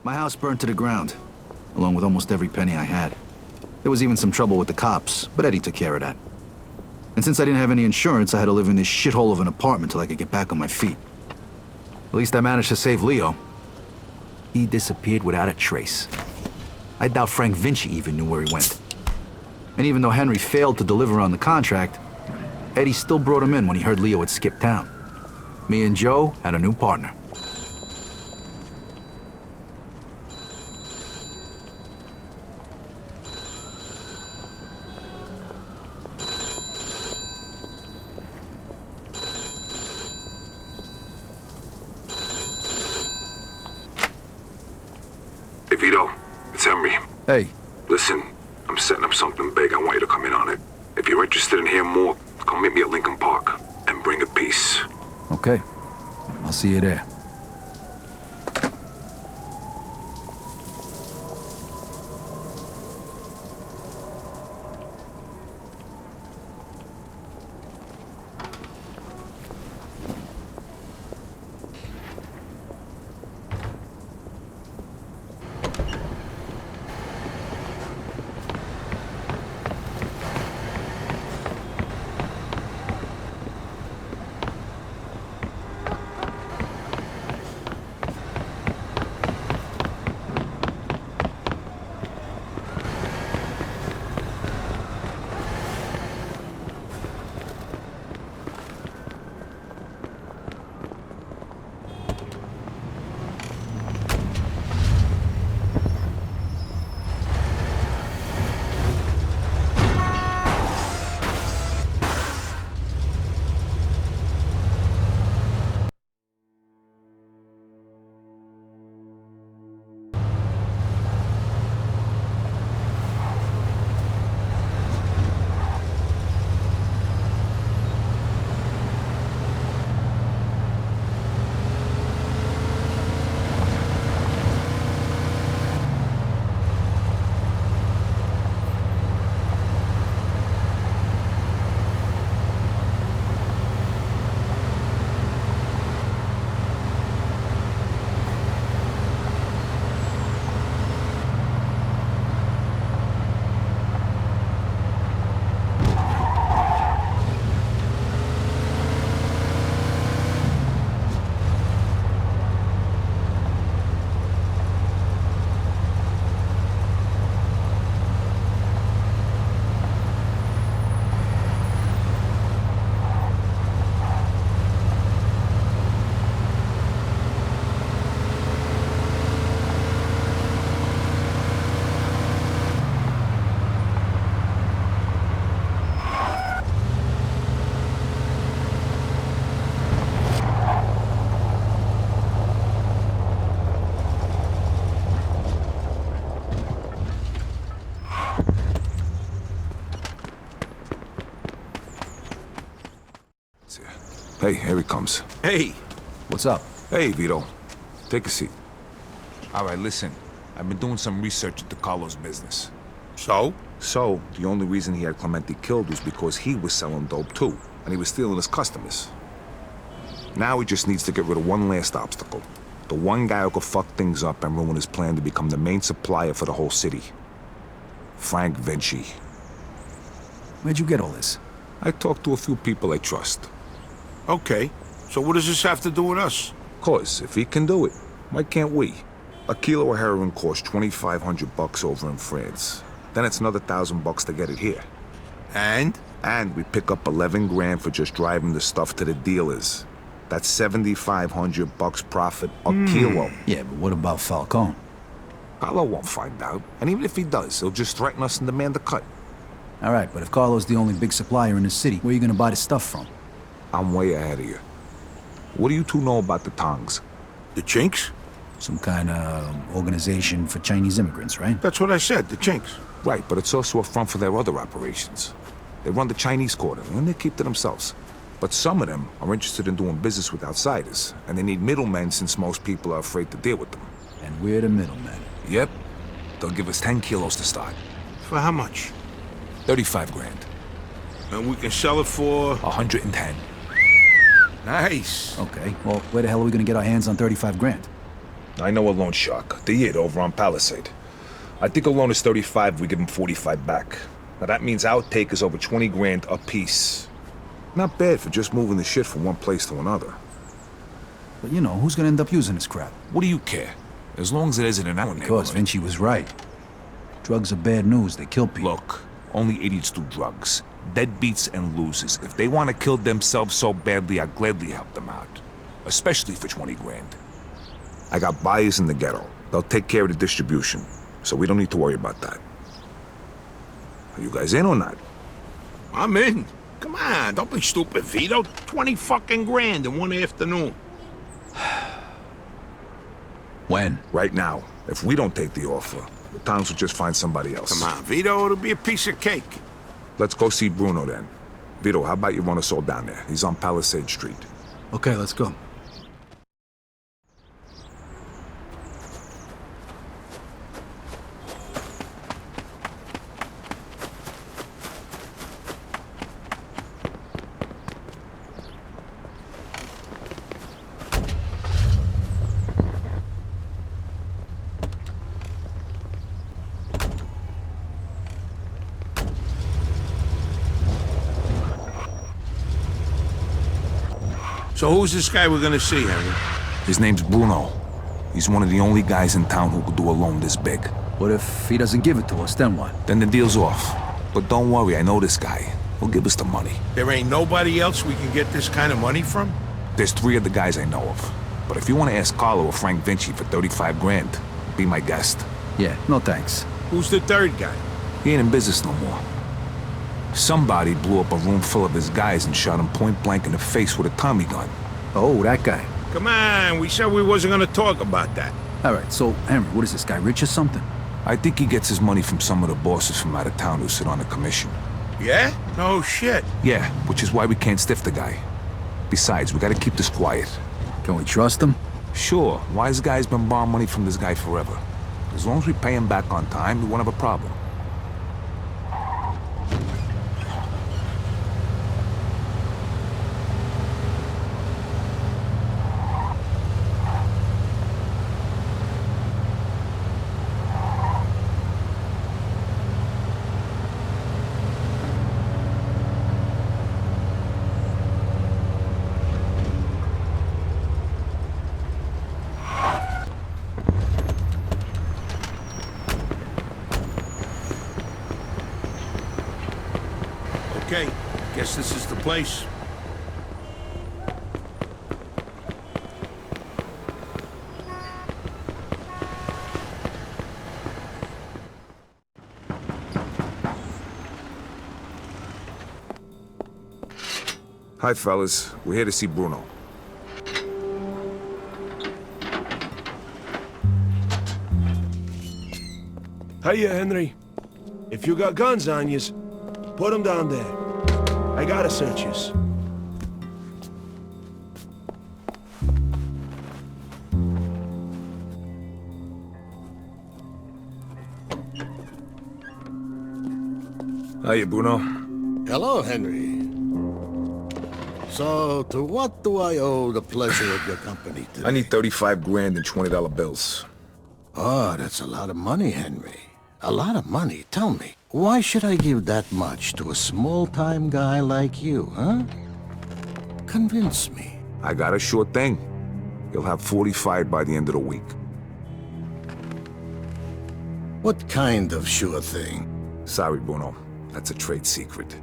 My house burned to the ground, along with almost every penny I had. There was even some trouble with the cops, but Eddie took care of that. And since I didn't have any insurance, I had to live in this shithole of an apartment till I could get back on my feet. At least I managed to save Leo. He disappeared without a trace. I doubt Frank Vinci even knew where he went. And even though Henry failed to deliver on the contract, Eddie still brought him in when he heard Leo had skipped town. Me and Joe had a new partner. Hey, Vito, it's Henry. Hey. Listen, I'm setting up something big. I want you to come in on it. If you're interested in hearing more, come meet me at Lincoln Park and bring a piece. Okay. I'll see you there. Hey, here he comes. Hey! What's up? Hey, Vito. Take a seat. All right, listen. I've been doing some research into Carlos' business. So? So, the only reason he had Clemente killed was because he was selling dope too, and he was stealing his customers. Now he just needs to get rid of one last obstacle. The one guy who could fuck things up and ruin his plan to become the main supplier for the whole city. Frank Vinci. Where'd you get all this? I talked to a few people I trust. Okay, so what does this have to do with us? 'Cause if he can do it, why can't we? A kilo of heroin costs $2,500 over in France. Then it's another $1,000 to get it here. And? And we pick up 11 grand for just driving the stuff to the dealers. That's $7,500 profit a kilo. Yeah, but what about Falcone? Carlo won't find out. And even if he does, he'll just threaten us and demand a cut. All right, but if Carlo's the only big supplier in the city, where are you gonna buy the stuff from? I'm way ahead of you. What do you two know about the Tongs? The Chinks? Some kind of organization for Chinese immigrants, right? That's what I said, the Chinks. Right, but it's also a front for their other operations. They run the Chinese quarter, and they keep to themselves. But some of them are interested in doing business with outsiders, and they need middlemen since most people are afraid to deal with them. And we're the middlemen. Yep. They'll give us 10 kilos to start. For how much? 35 grand. And we can sell it for... 110. Nice. Okay, well, where the hell are we gonna get our hands on 35 grand? I know a loan shark. The Yid over on Palisade. I think a loan is 35, we give him 45 back. Now that means our take is over 20 grand a piece. Not bad for just moving the shit from one place to another. But you know, who's gonna end up using this crap? What do you care? As long as it isn't in our Because neighborhood. Vinci was right. Drugs are bad news, they kill people. Look, only idiots do drugs. Deadbeats and losers. If they want to kill themselves so badly, I'd gladly help them out. Especially for 20 grand. I got buyers in the ghetto. They'll take care of the distribution. So we don't need to worry about that. Are you guys in or not? I'm in. Come on, don't be stupid, Vito. 20 fucking grand in one afternoon. When? Right now. If we don't take the offer, the towns will just find somebody else. Come on, Vito, it'll be a piece of cake. Let's go see Bruno then. Vito, how about you run us all down there? He's on Palisade Street. Okay, let's go. So who's this guy we're gonna see, Henry? His name's Bruno. He's one of the only guys in town who could do a loan this big. What if he doesn't give it to us, then what? Then the deal's off. But don't worry, I know this guy. He'll give us the money. There ain't nobody else we can get this kind of money from? There's 3 other guys I know of. But if you want to ask Carlo or Frank Vinci for 35 grand, be my guest. Yeah, no thanks. Who's the third guy? He ain't in business no more. Somebody blew up a room full of his guys and shot him point blank in the face with a Tommy gun. Oh, that guy. Come on, we said we wasn't gonna talk about that. All right, so, Henry, what is this guy, rich or something? I think he gets his money from some of the bosses from out of town who sit on the commission. Yeah? No shit. Yeah, which is why we can't stiff the guy. Besides, we gotta keep this quiet. Can we trust him? Sure, wise guy's been borrowing money from this guy forever. As long as we pay him back on time, we won't have a problem. Okay, guess this is the place. Hi, fellas. We're here to see Bruno. Hiya, Henry. If you got guns on yous, put them down there. I gotta search yous. Hiya, Bruno. Hello, Henry. So, to what do I owe the pleasure of your company today? I need 35 grand in $20 bills. Oh, that's a lot of money, Henry. A lot of money. Tell me, why should I give that much to a small-time guy like you, huh? Convince me. I got a sure thing. You'll have 45 by the end of the week. What kind of sure thing? Sorry, Bruno. That's a trade secret.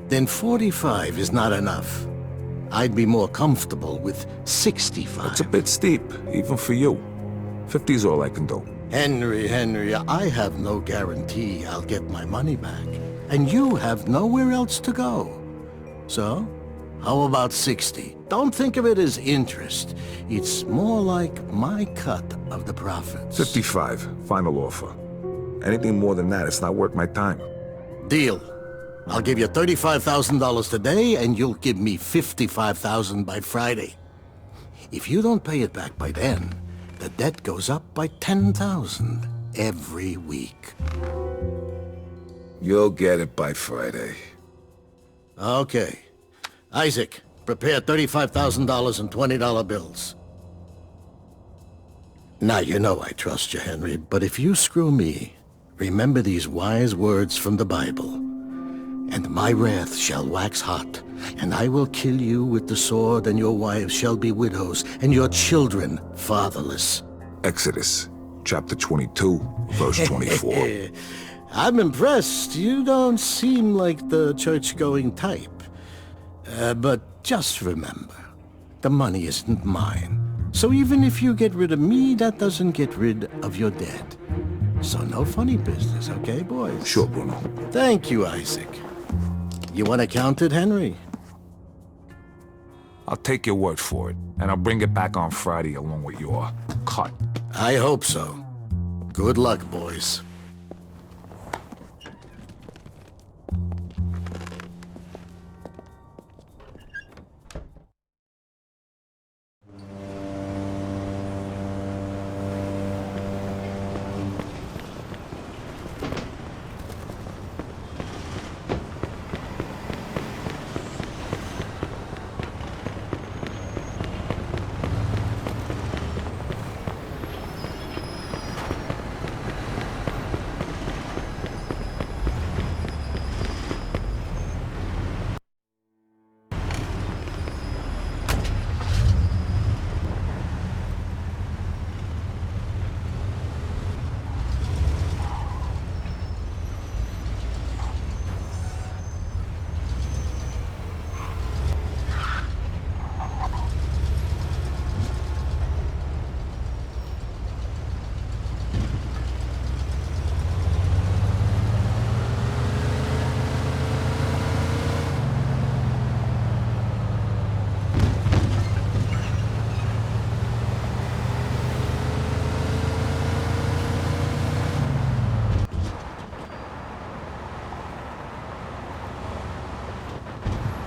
Then 45 is not enough. I'd be more comfortable with 65. It's a bit steep, even for you. 50's all I can do. Henry, I have no guarantee I'll get my money back. And you have nowhere else to go. So, how about 60? Don't think of it as interest. It's more like my cut of the profits. 55, final offer. Anything more than that, it's not worth my time. Deal. I'll give you $35,000 today, and you'll give me $55,000 by Friday. If you don't pay it back by then, the debt goes up by $10,000 every week. You'll get it by Friday. Okay. Isaac, Prepare $35,000 in $20 bills. Now, you know I trust you, Henry, but if you screw me, remember these wise words from the Bible. And my wrath shall wax hot, and I will kill you with the sword, and your wives shall be widows, and your children fatherless. Exodus, chapter 22, verse 24. I'm impressed. You don't seem like the church-going type. But just remember, the money isn't mine. So even if you get rid of me, that doesn't get rid of your dead. So no funny business, okay, boys? Sure, Bruno. Thank you, Isaac. You want to count it, Henry? I'll take your word for it, and I'll bring it back on Friday along with your cut. I hope so. Good luck, boys.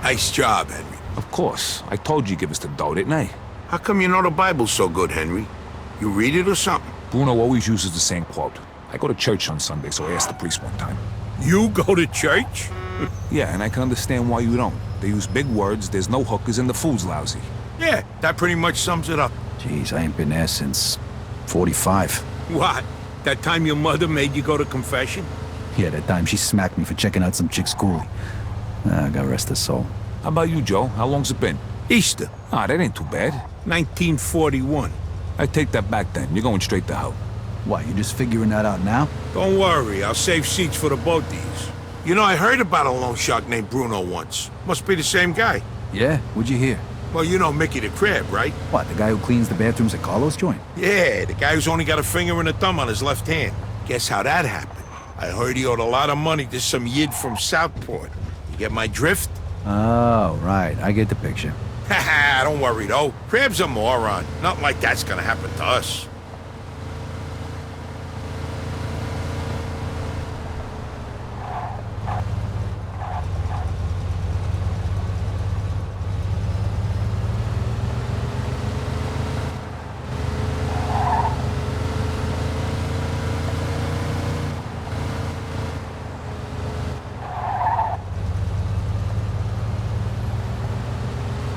Nice job, Henry. Of course. I told you give us the dough, didn't I? How come you know the Bible so good, Henry? You read it or something? Bruno always uses the same quote. I go to church on Sunday, so I asked the priest one time. You go to church? Yeah, and I can understand why you don't. They use big words, there's no hookers, and the food's lousy. Yeah, that pretty much sums it up. Jeez, I ain't been there since 45. What? That time your mother made you go to confession? Yeah, that time she smacked me for checking out some chick's schoolie. God rest her soul. How about you, Joe? How long's it been? Easter, Ah, that ain't too bad. 1941. I take that back then. You're going straight to hell. What, you just figuring that out now? Don't worry, I'll save seats for the boaties. You know, I heard about a loan shark named Bruno once. Must be the same guy. Yeah? What'd you hear? Well, you know Mickey the Crab, right? What, the guy who cleans the bathrooms at Carlos' joint? Yeah, the guy who's only got a finger and a thumb on his left hand. Guess how that happened? I heard he owed a lot of money to some yid from Southport. You get my drift? Oh, right. I get the picture. Haha, don't worry though. Crab's a moron. Nothing like that's gonna happen to us.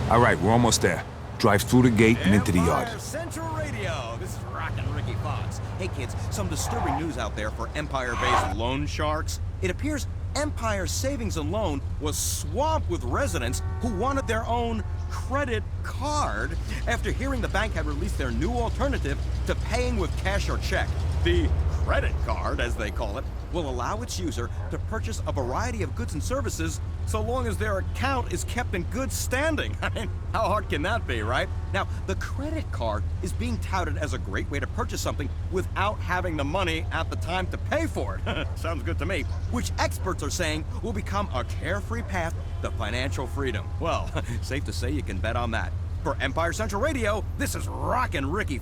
All right, we're almost there. Drive through the gate and into the yard. Empire Central Radio. This is Rockin' Ricky Fox. Hey kids, some disturbing news out there for Empire-based loan sharks. It appears Empire Savings and Loan was swamped with residents who wanted their own credit card after hearing the bank had released their new alternative to paying with cash or check. The credit card, as they call it, will allow its user to purchase a variety of goods and services so long as their account is kept in good standing. I mean, how hard can that be, right? Now, the credit card is being touted as a great way to purchase something without having the money at the time to pay for it. Sounds good to me. Which experts are saying will become a carefree path to financial freedom. Well, safe to say you can bet on that. For Empire Central Radio, this is Rockin' Ricky